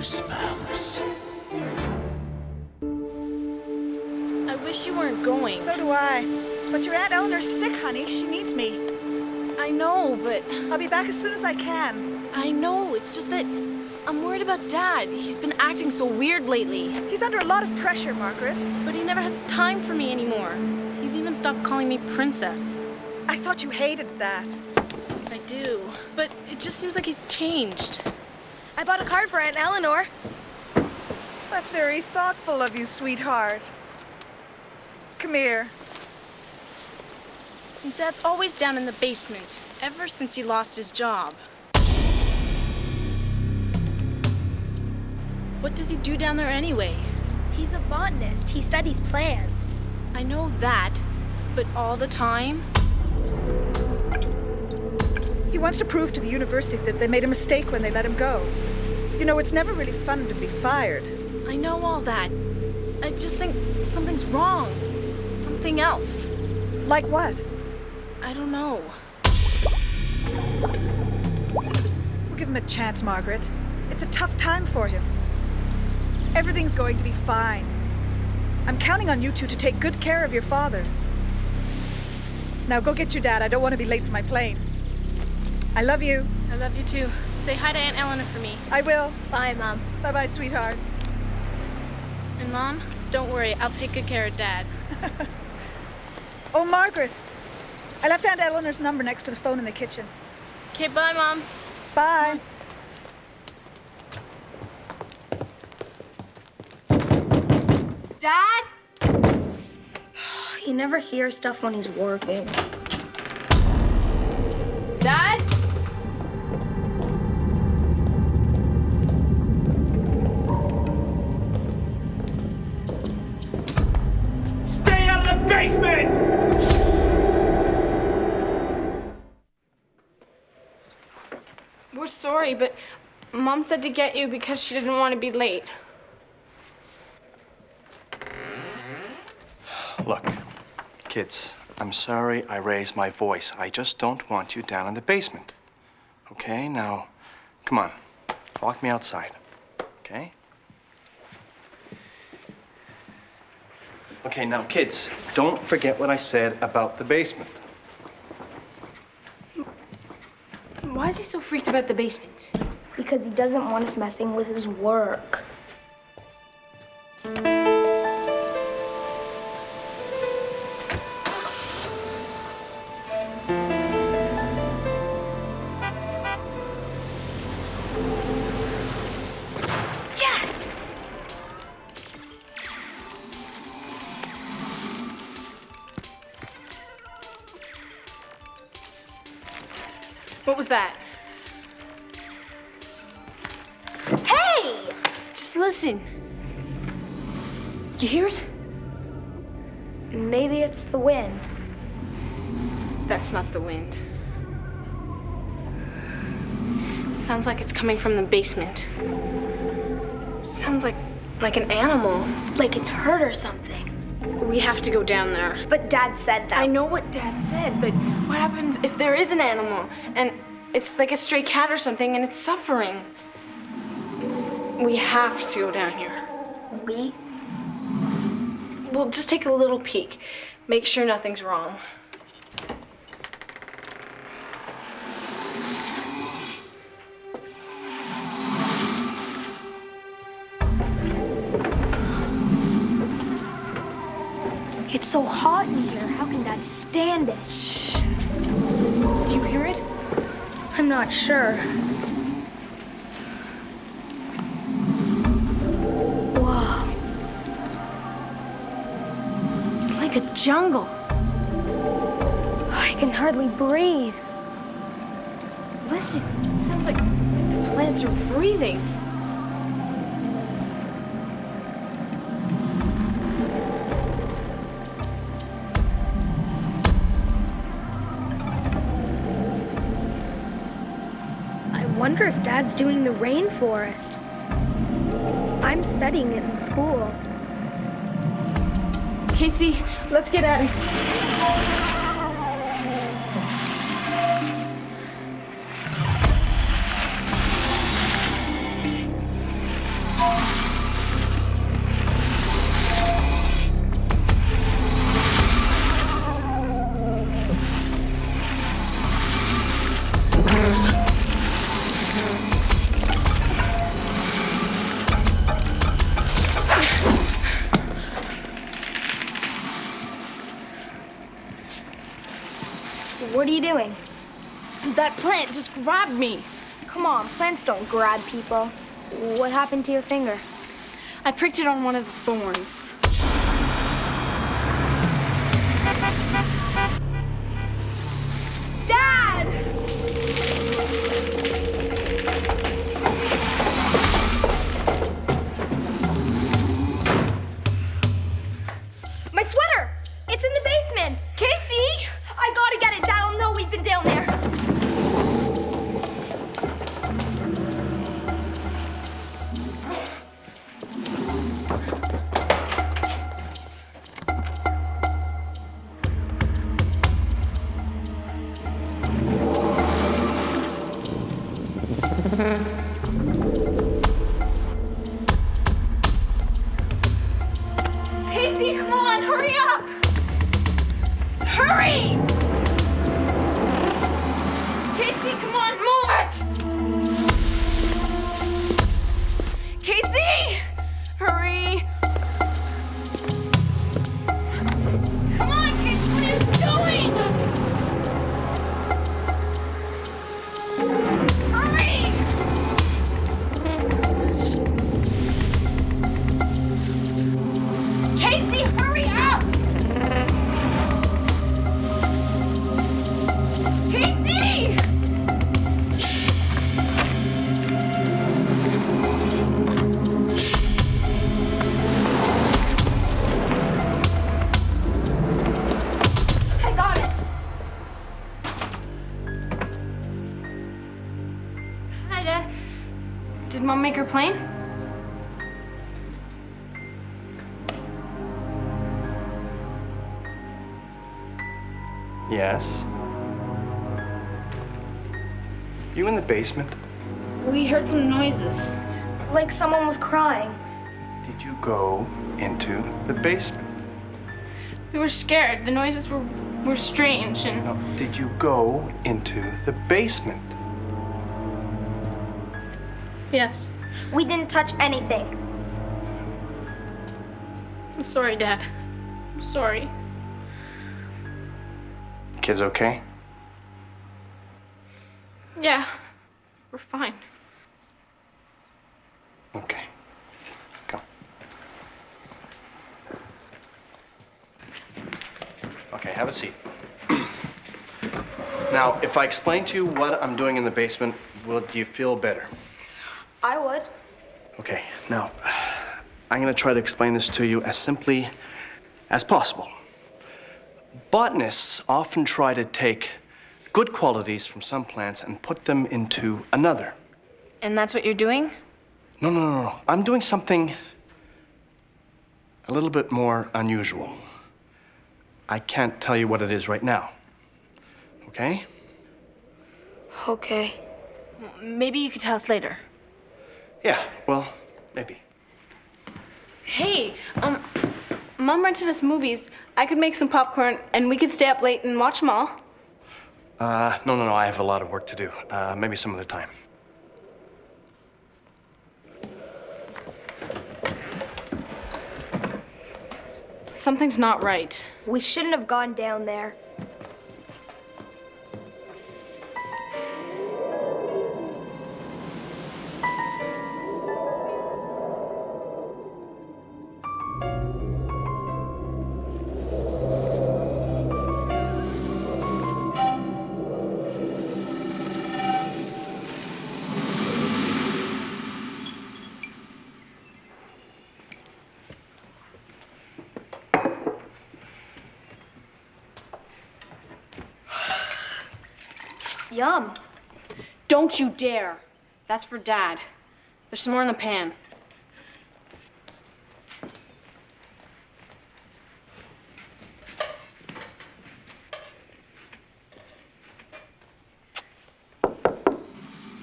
Goosebumps. I wish you weren't going. So do I. But your Aunt Eleanor's sick, honey. She needs me. I know, but... I'll be back as soon as I can. I know, it's just that I'm worried about Dad. He's been acting so weird lately. He's under a lot of pressure, Margaret. But he never has time for me anymore. He's even stopped calling me princess. I thought you hated that. I do, but it just seems like he's changed. I bought a card for Aunt Eleanor. That's very thoughtful of you, sweetheart. Come here. Dad's always down in the basement, ever since he lost his job. What does he do down there anyway? He's a botanist. He studies plants. I know that, but all the time? He wants to prove to the university that they made a mistake when they let him go. You know, it's never really fun to be fired. I know all that. I just think something's wrong. Something else. Like what? I don't know. We'll give him a chance, Margaret. It's a tough time for him. Everything's going to be fine. I'm counting on you two to take good care of your father. Now go get your dad. I don't want to be late for my plane. I love you. I love you too. Say hi to Aunt Eleanor for me. I will. Bye, Mom. Bye-bye, sweetheart. And Mom, don't worry. I'll take good care of Dad. Oh, Margaret. I left Aunt Eleanor's number next to the phone in the kitchen. Okay, bye, Mom. Bye. Dad? He never hears stuff when he's working. Dad? Stay out of the basement! We're sorry, but Mom said to get you because she didn't want to be late. Look, kids, I'm sorry I raised my voice. I just don't want you down in the basement. Okay, now, come on. Walk me outside, okay? Okay, now, kids, don't forget what I said about the basement. Why is he so freaked about the basement? Because he doesn't want us messing with his work. Yes! What was that? Hey! Just listen. You hear it? Maybe it's the wind. That's not the wind. Sounds like it's coming from the basement. Sounds like an animal. Like it's hurt or something. We have to go down there. But Dad said that. I know what Dad said, but what happens if there is an animal and it's like a stray cat or something and it's suffering? We have to go down here. We? We'll just take a little peek. Make sure nothing's wrong. It's so hot in here. How can Dad stand it? Shh. Do you hear it? I'm not sure. Whoa. It's like a jungle. I can hardly breathe. Listen, it sounds like the plants are breathing. I wonder if Dad's doing the rainforest. I'm studying it in school. Casey, let's get out of here. What are you doing? That plant just grabbed me. Come on, plants don't grab people. What happened to your finger? I pricked it on one of the thorns. Dad! My sweater! It's in the basement! Casey! I gotta get it. Dad'll know we've been down there. Casey, come on, hurry up! Hurry! Casey, come on, move it! Casey! Hurry! Come on, Casey, what are you doing? Hurry! Casey, hurry up! Casey! I got it. Hi, Dad. Did Mom make her plane? Yes? You in the basement? We heard some noises. Like someone was crying. Did you go into the basement? We were scared. The noises were strange and... No, did you go into the basement? Yes. We didn't touch anything. I'm sorry, Dad. I'm sorry. Kids okay? Yeah, we're fine. Okay. Come. Okay, have a seat. Now, if I explain to you what I'm doing in the basement, will you feel better? I would. Okay, now, I'm gonna try to explain this to you as simply as possible. Botanists often try to take good qualities from some plants and put them into another. And that's what you're doing? No. I'm doing something a little bit more unusual. I can't tell you what it is right now. Okay? Okay. Maybe you could tell us later. Yeah, well, maybe. Hey, Mom rented us movies. I could make some popcorn and we could stay up late and watch them all. No, I have a lot of work to do. Maybe some other time. Something's not right. We shouldn't have gone down there. Yum. Don't you dare. That's for Dad. There's some more in the pan.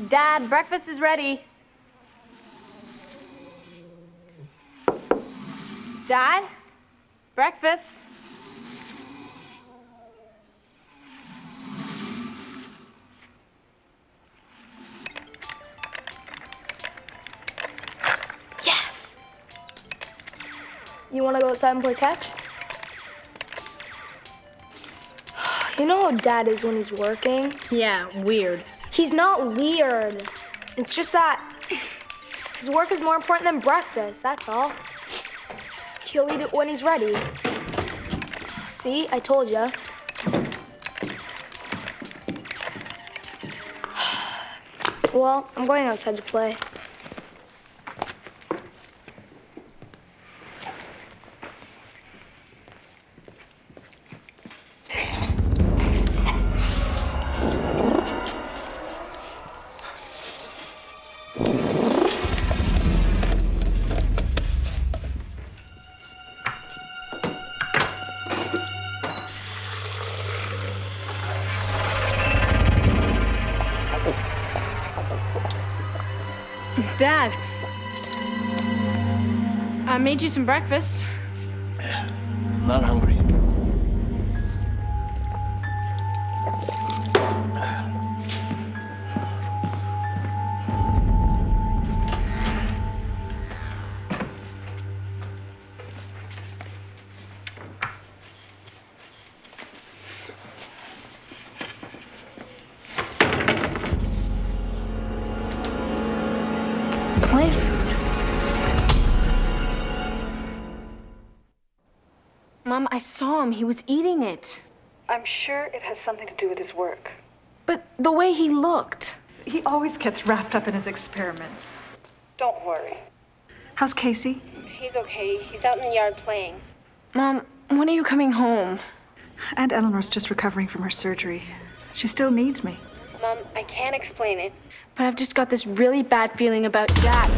Dad, breakfast is ready. Dad? Breakfast? Yes! You want to go outside and play catch? You know how Dad is when he's working? Yeah, weird. He's not weird. It's just that his work is more important than breakfast, that's all. He'll eat it when he's ready. See, I told ya. Well, I'm going outside to play. Dad, I made you some breakfast. Not hungry. Plant food. Mom, I saw him. He was eating it. I'm sure it has something to do with his work. But the way he looked. He always gets wrapped up in his experiments. Don't worry. How's Casey? He's okay. He's out in the yard playing. Mom, when are you coming home? Aunt Eleanor's just recovering from her surgery. She still needs me. Mom, I can't explain it. But I've just got this really bad feeling about Dad.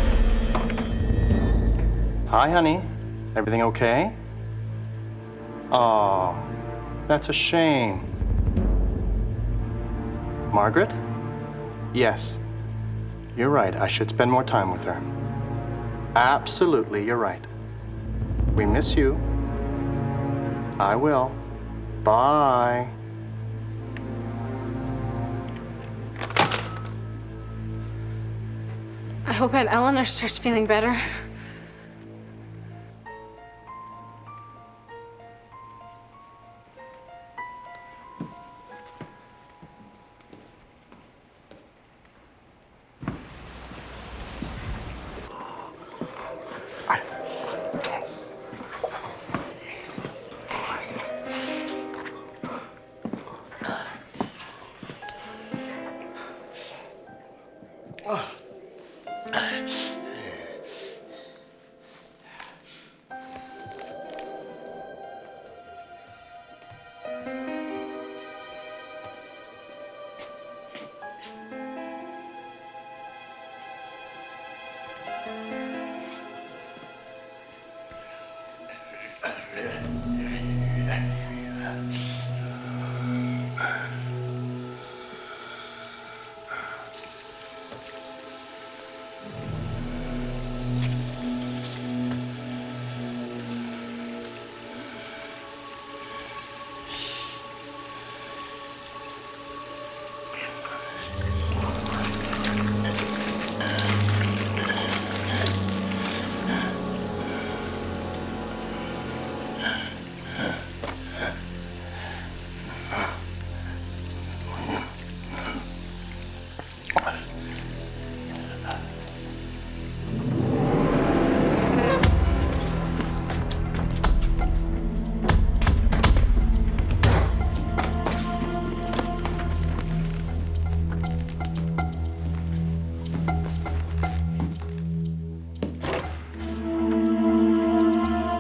Hi, honey. Everything okay? Oh, that's a shame. Margaret? Yes. You're right. I should spend more time with her. Absolutely, you're right. We miss you. I will. Bye. I hope Aunt Eleanor starts feeling better.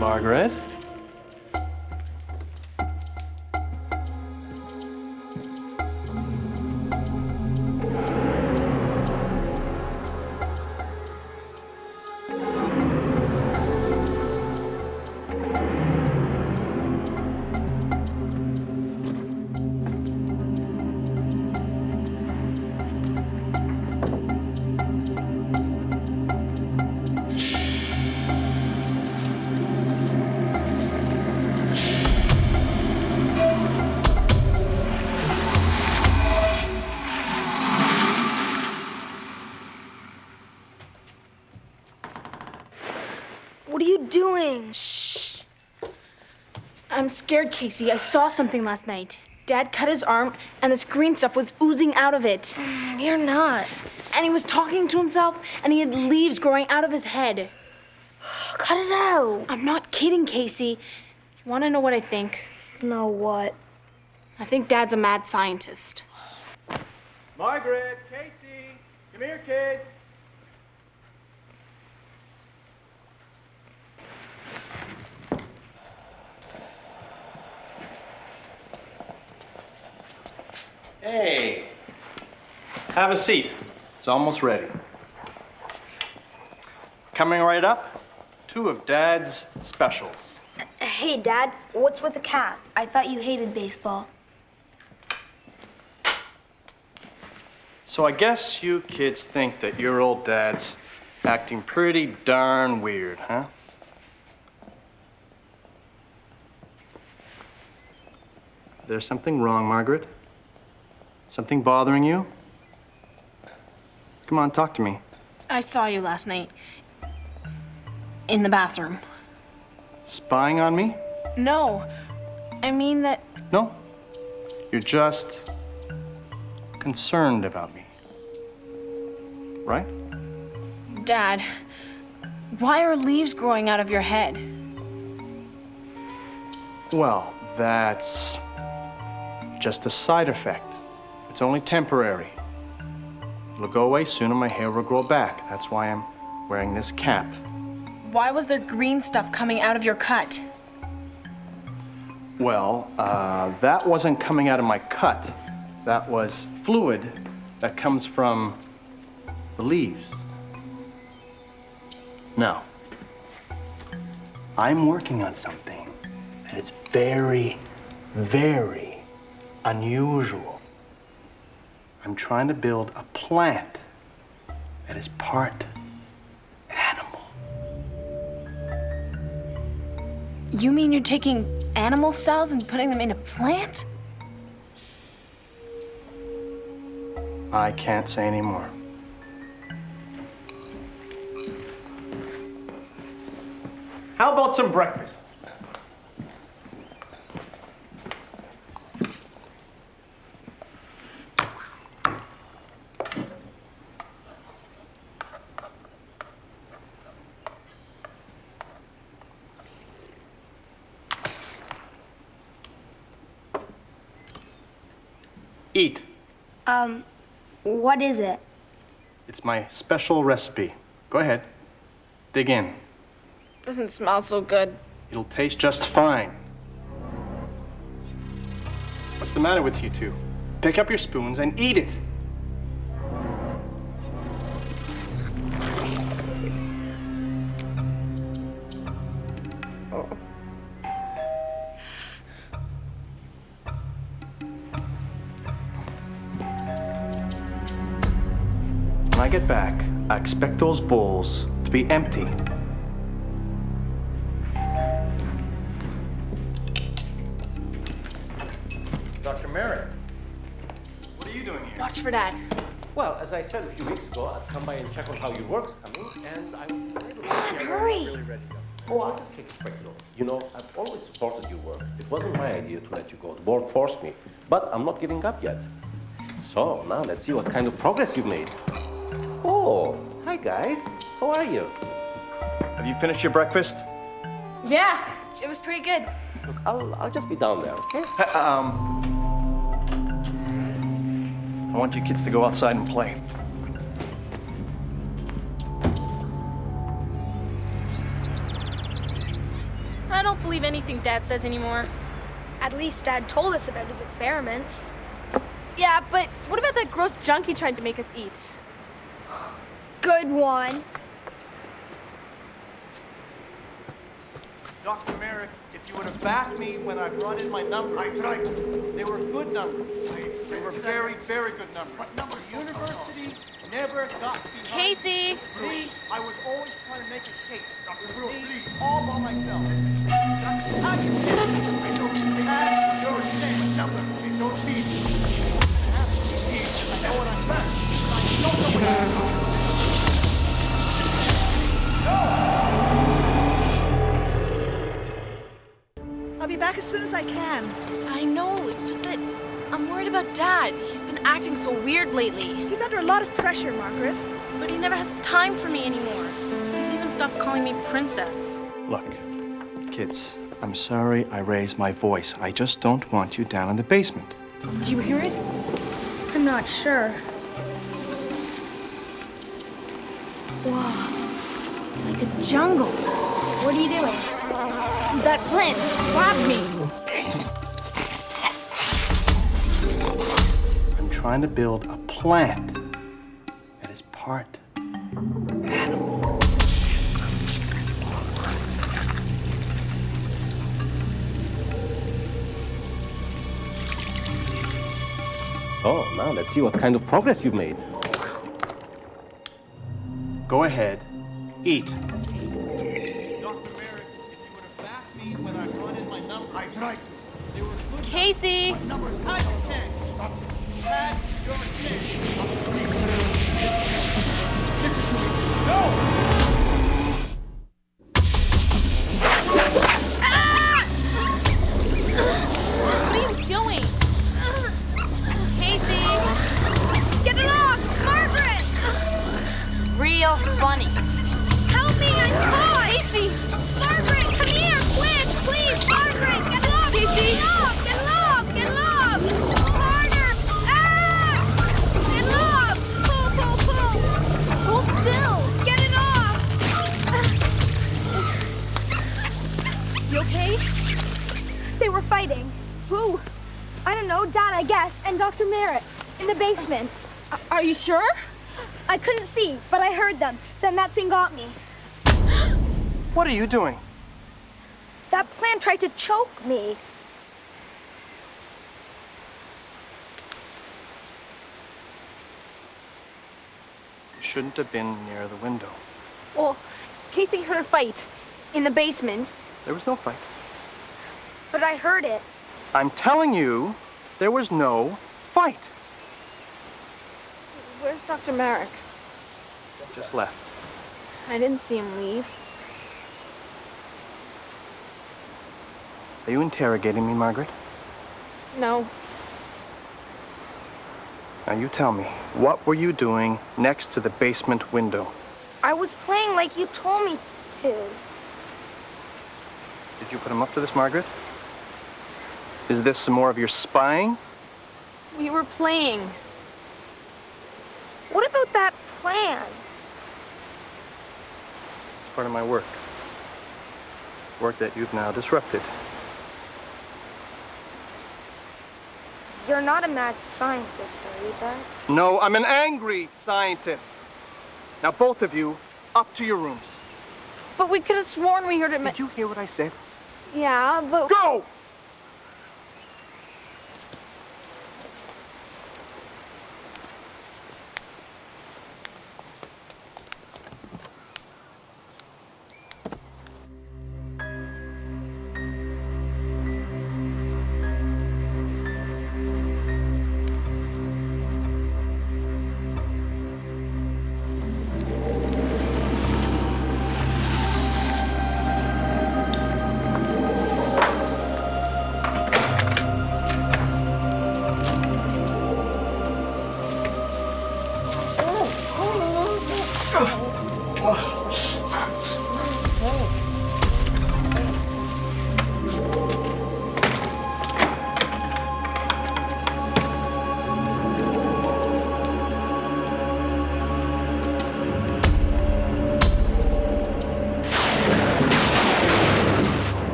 Margaret? What are you doing? Shh. I'm scared, Casey. I saw something last night. Dad cut his arm, and this green stuff was oozing out of it. You're nuts. And he was talking to himself, and he had leaves growing out of his head. Cut it out. I'm not kidding, Casey. You want to know what I think? No, what? I think Dad's a mad scientist. Margaret, Casey, come here, kids. Hey, have a seat. It's almost ready. Coming right up, 2 of Dad's specials. Hey, Dad, what's with the cat? I thought you hated baseball. So I guess you kids think that your old dad's acting pretty darn weird, huh? There's something wrong, Margaret? Something bothering you? Come on, talk to me. I saw you last night. In the bathroom. Spying on me? No, I mean that... No? You're just concerned about me. Right? Dad, why are leaves growing out of your head? Well, that's just a side effect. It's only temporary. It'll go away soon and my hair will grow back. That's why I'm wearing this cap. Why was there green stuff coming out of your cut? Well, that wasn't coming out of my cut. That was fluid that comes from the leaves. Now, I'm working on something that is very, very unusual. I'm trying to build a plant that is part animal. You mean you're taking animal cells and putting them in a plant? I can't say any more. How about some breakfast? Eat. What is it? It's my special recipe. Go ahead. Dig in. Doesn't smell so good. It'll taste just fine. What's the matter with you two? Pick up your spoons and eat it. When I get back, I expect those bowls to be empty. Dr. Merrick, what are you doing here? Watch for Dad. Well, as I said a few weeks ago, I'd come by and check on how your work's coming, and I was able to... Hurry. Really ready to go. Oh, I'll just take it straight though. You know, I've always supported your work. It wasn't my idea to let you go. The board forced me. But I'm not giving up yet. So, now let's see what kind of progress you've made. Oh, hi guys. How are you? Have you finished your breakfast? Yeah, it was pretty good. Look, I'll just be down there, okay? I want you kids to go outside and play. I don't believe anything Dad says anymore. At least Dad told us about his experiments. Yeah, but what about that gross junk he tried to make us eat? Good one. Dr. Merrick, if you would have backed me when I brought in my numbers. I tried. They were good numbers. They were very, very good numbers. What number? The university never got behind Casey! me. I was always trying to make a case. Dr. Brewer, please. All by myself. Listen, how do you get it? I don't have your name and numbers. They don't need you. I have to need. I know what I'm back. I don't know what I'm doing. I'll be back as soon as I can. I know, it's just that I'm worried about Dad. He's been acting so weird lately. He's under a lot of pressure, Margaret. But he never has time for me anymore. He's even stopped calling me princess. Look, kids, I'm sorry I raised my voice. I just don't want you down in the basement. Do you hear it? I'm not sure. Wow. It's like a jungle. What are you doing? That plant just grabbed me. I'm trying to build a plant that is part animal. So, now let's see what kind of progress you've made. Go ahead, eat. Dr. Merrick, if you would have backed me when I brought in my numbers. I tried to. They were good Casey! numbers. Had your chance, Doctor. Had your chance. Doctor, please. Listen to me. No! What are you doing? Casey! Get it off! Margaret! Real funny. Help me! I'm caught! Casey! Margaret, come here! Quick! Please! Margaret! Get it off! Casey! Get it off! Get it off! Get it off! Harder! Ah! Get it off! Pull, pull, pull! Hold still! Get it off! You okay? They were fighting. Who? I don't know, Dad, I guess, and Dr. Merrick in the basement. Are you sure? I couldn't see, but I heard them. Then that thing got me. What are you doing? That plant tried to choke me. You shouldn't have been near the window. Well, Casey heard a fight in the basement. There was no fight. But I heard it. I'm telling you, there was no fight. Where's Dr. Merrick? Just left. I didn't see him leave. Are you interrogating me, Margaret? No. Now you tell me, what were you doing next to the basement window? I was playing like you told me to. Did you put him up to this, Margaret? Is this some more of your spying? We were playing. What about that plant? It's part of my work. Work that you've now disrupted. You're not a mad scientist, are you, Dad? No, I'm an angry scientist. Now both of you, up to your rooms. But we could have sworn we heard it. Did you hear what I said? Yeah, but... Go!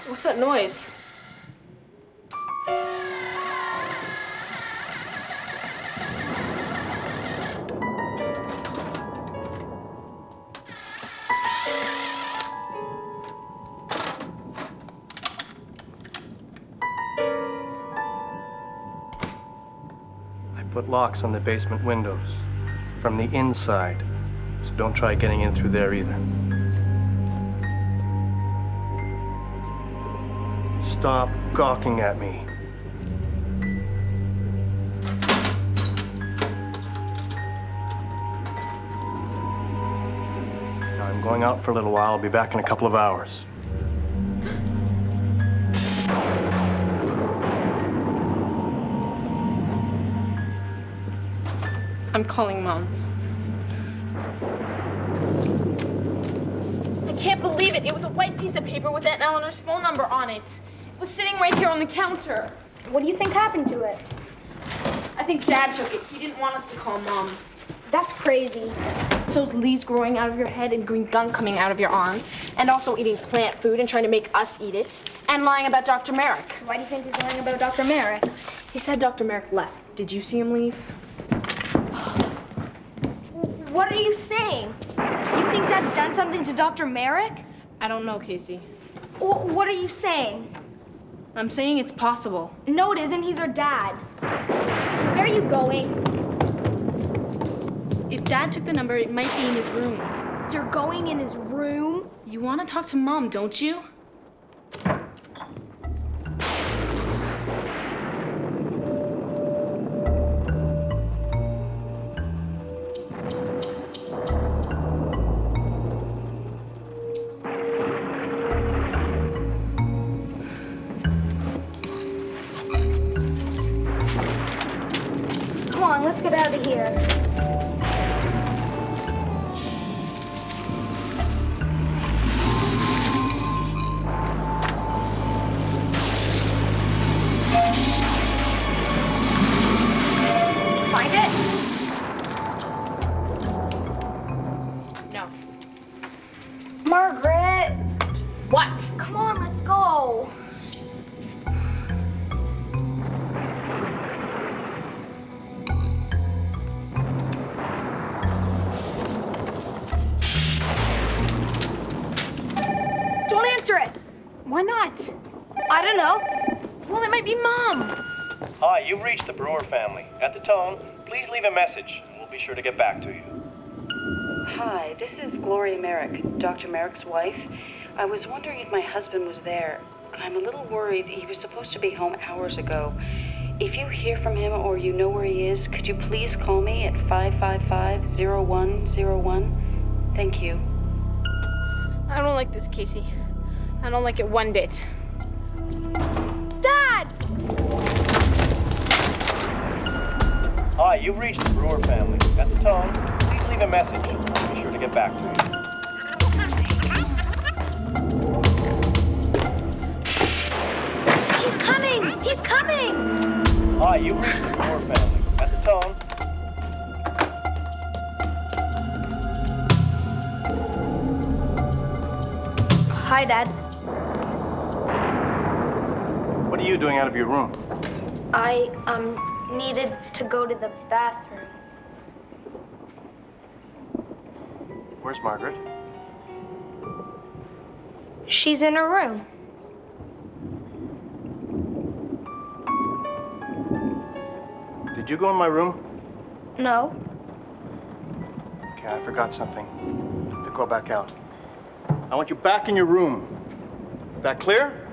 What's that noise? I put locks on the basement windows from the inside, so don't try getting in through there either. Stop gawking at me. I'm going out for a little while. I'll be back in a couple of hours. I'm calling Mom. I can't believe it. It was a white piece of paper with Aunt Eleanor's phone number on it. It was sitting right here on the counter. What do you think happened to it? I think Dad took it. He didn't want us to call Mom. That's crazy. So's leaves growing out of your head and green gunk coming out of your arm. And also eating plant food and trying to make us eat it. And lying about Dr. Merrick. Why do you think he's lying about Dr. Merrick? He said Dr. Merrick left. Did you see him leave? What are you saying? You think Dad's done something to Dr. Merrick? I don't know, Casey. What are you saying? I'm saying it's possible. No, it isn't. He's our dad. Where are you going? If Dad took the number, it might be in his room. You're going in his room? You want to talk to Mom, don't you? Come on, let's get out of here. Find it? No. Margaret! What? Come on, let's go. Don't answer it. Why not? I don't know. Well, it might be Mom. Hi, you've reached the Brewer family. At the tone, please leave a message, and we'll be sure to get back to you. Hi, this is Gloria Merrick, Dr. Merrick's wife. I was wondering if my husband was there. I'm a little worried. He was supposed to be home hours ago. If you hear from him or you know where he is, could you please call me at 555-0101? Thank you. I don't like this, Casey. I don't like it one bit. Dad! Hi, you've reached the Brewer family. At the tone, please leave a message, and we'll be sure to get back to you. He's coming! He's coming! Hi, you've reached the Brewer family. At the tone, Hi, Dad. What are you doing out of your room? I, needed to go to the bathroom. Where's Margaret? She's in her room. Did you go in my room? No. Okay, I forgot something. To go back out. I want you back in your room. Is that clear?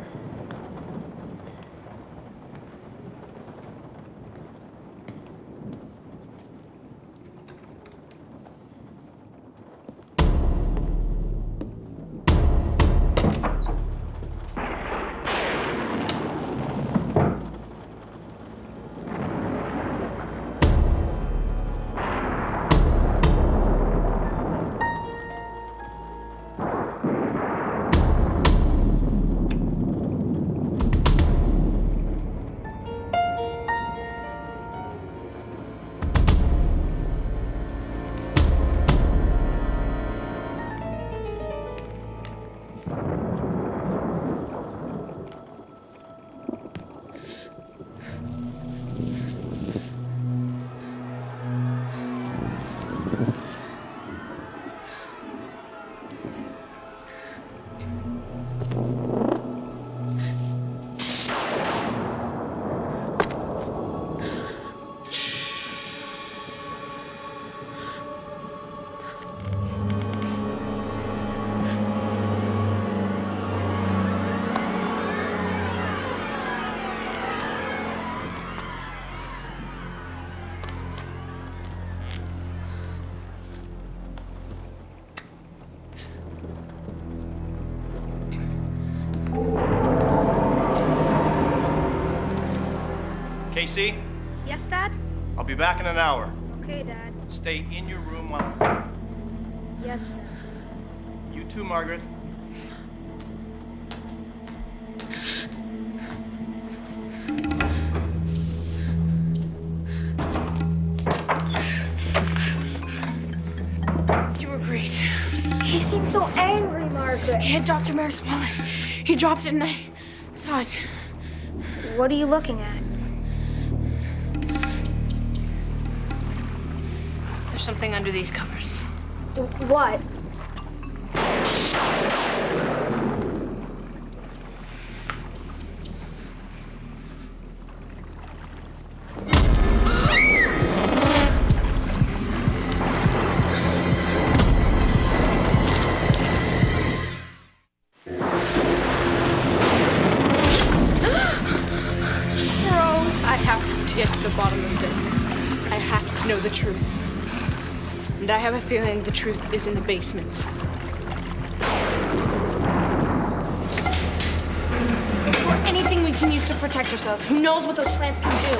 Casey, Yes, Dad? I'll be back in an hour. Okay, Dad. Stay in your room while Yes, Dad. You too, Margaret. You were great. He seems so angry, Margaret. He had Dr. Merrick's wallet. He dropped it and I saw it. What are you looking at? There's something under these covers. What? I have to get to the bottom of this. I have to know the truth. And I have a feeling the truth is in the basement. Or anything we can use to protect ourselves. Who knows what those plants can do?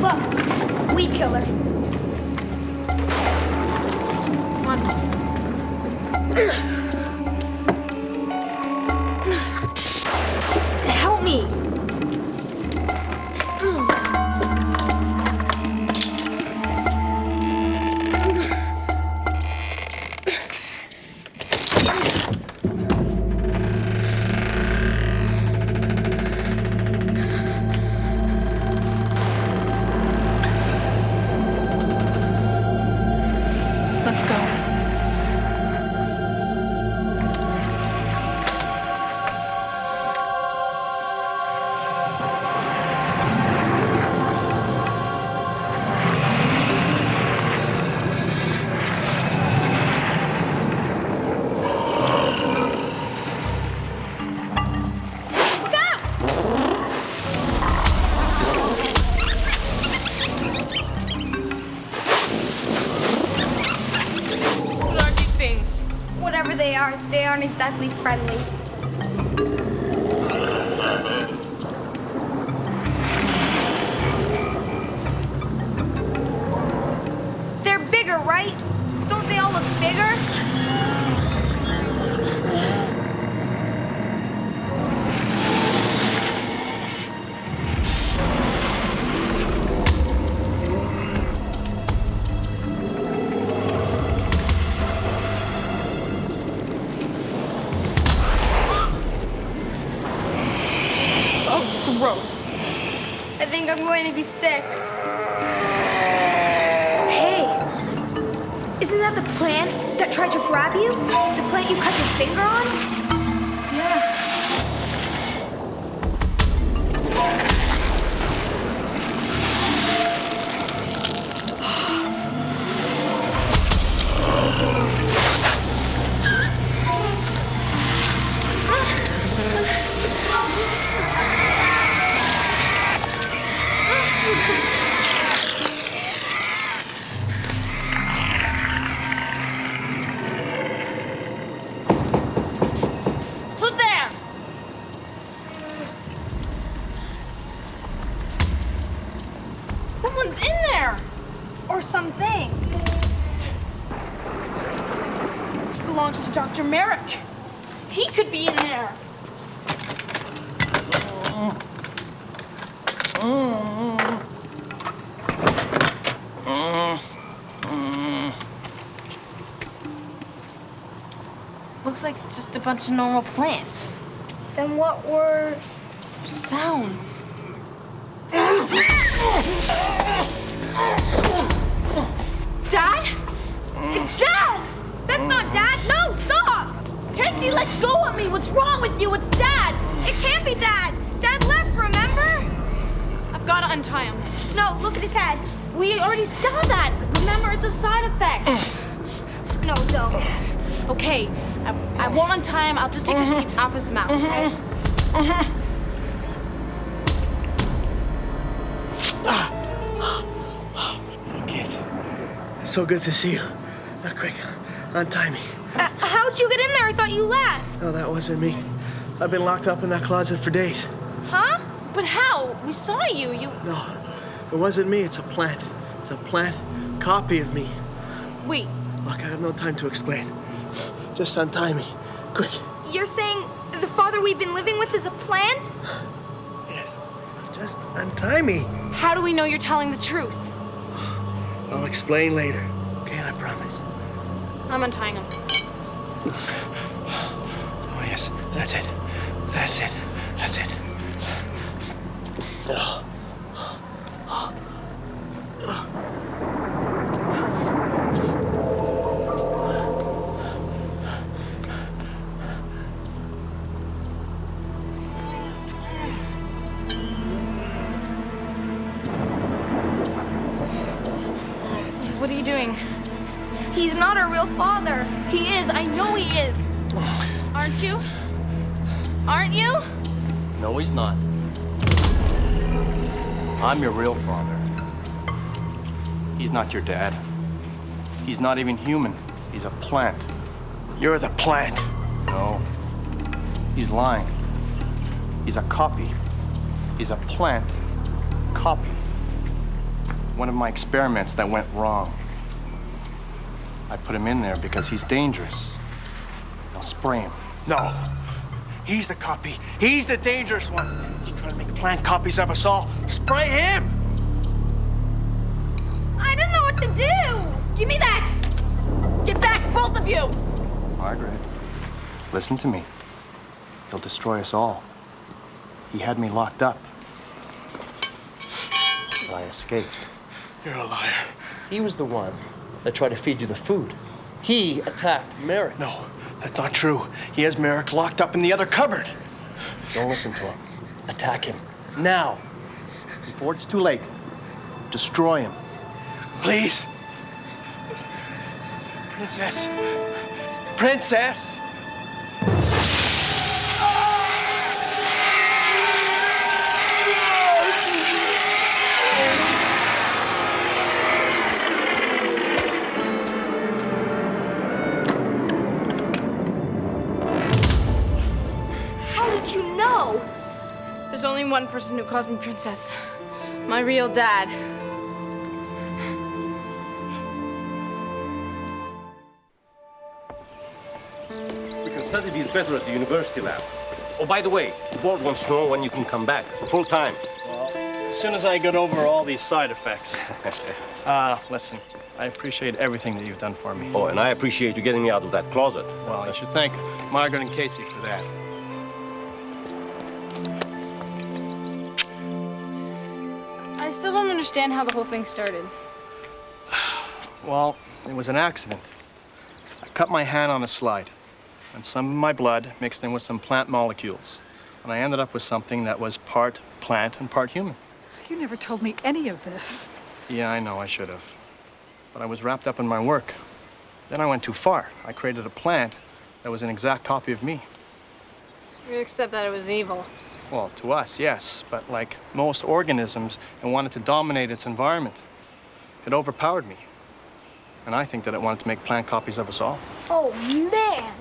Look, weed killer. Come on. Help me. Let's go. What are these things? Whatever they aren't exactly friendly. They're bigger, right? Don't they all look bigger? Oh, gross. I think I'm going to be sick. Hey, isn't that the plant that tried to grab you? The plant you cut your finger on? Yeah. Who's there? Someone's in there. Or something. This belongs to Dr. Merrick. He could be in there. Looks like just a bunch of normal plants. Then what were... Sounds. Dad? It's Dad! That's not Dad! No, stop! Casey, let go of me! What's wrong with you? It's Dad! It can't be Dad! Dad left, remember? I've got to untie him. No, look at his head. We already saw that. Remember, it's a side effect. No, don't. Okay, I won't untie him. I'll just take the tape off his mouth, okay? Oh, kids. It's so good to see you. Now, quick, untie me. How'd you get in there? I thought you left. No, that wasn't me. I've been locked up in that closet for days. Huh? But how? We saw you. No, it wasn't me. It's a plant. It's a plant copy of me. Wait. Look, I have no time to explain. Just untie me. Quick. You're saying the father we've been living with is a plant? Yes. Just untie me. How do we know you're telling the truth? I'll explain later. Okay, I promise. I'm untying him. Oh, yes. That's it. That's it. That's it. What are you doing? He's not our real father. He is. I know he is. Aren't you? Aren't you? No, he's not. I'm your real father. He's not your dad. He's not even human. He's a plant. You're the plant. No. He's lying. He's a copy. He's a plant copy. One of my experiments that went wrong. I put him in there because he's dangerous. I'll spray him. No. He's the copy. He's the dangerous one. He's trying to make plant copies of us all. Spray him! I don't know what to do. Give me that. Get back, both of you. Margaret, listen to me. He'll destroy us all. He had me locked up. But I escaped. You're a liar. He was the one that tried to feed you the food. He attacked Merrick. No, that's not true. He has Merrick locked up in the other cupboard. Don't listen to him. Attack him. Now. Before it's too late, destroy him. Please. Princess. Princess! How did you know? There's only one person who calls me princess. My real dad. We can study these better at the university lab. Oh, by the way, the board wants to know when you can come back, full time. Well, as soon as I get over all these side effects. Listen, I appreciate everything that you've done for me. Oh, and I appreciate you getting me out of that closet. Well, you should thank Margaret and Casey for that. I still don't understand how the whole thing started. Well, it was an accident. I cut my hand on a slide, and some of my blood mixed in with some plant molecules. And I ended up with something that was part plant and part human. You never told me any of this. Yeah, I know, I should have. But I was wrapped up in my work. Then I went too far. I created a plant that was an exact copy of me. Except that it was evil. Well, to us, yes, but like most organisms, it wanted to dominate its environment. It overpowered me. And I think that it wanted to make plant copies of us all. Oh, man.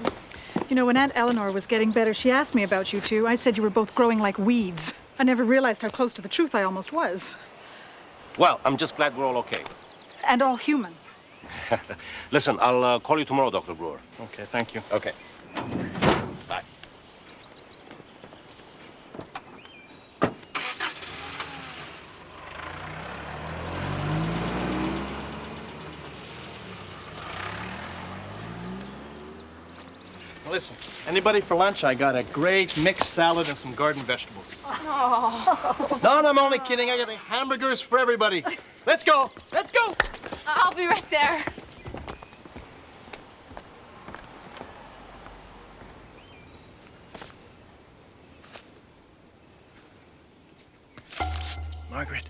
You know, when Aunt Eleanor was getting better, she asked me about you two. I said you were both growing like weeds. I never realized how close to the truth I almost was. Well, I'm just glad we're all okay. And all human. Listen, I'll call you tomorrow, Dr. Brewer. Okay, thank you. Okay. Bye. Listen, anybody for lunch? I got a great mixed salad and some garden vegetables. Oh. No, I'm only kidding. I got hamburgers for everybody. Let's go. Let's go. I'll be right there. Margaret.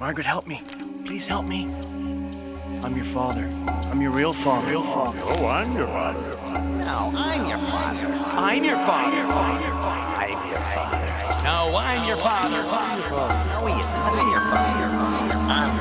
Margaret, help me. Please help me. I'm your father. I'm your real father. Real father. Oh, I'm your father. No, I'm your father. I'm your father. I'm your father. No, I'm your father. No, he isn't. I'm your father. I'm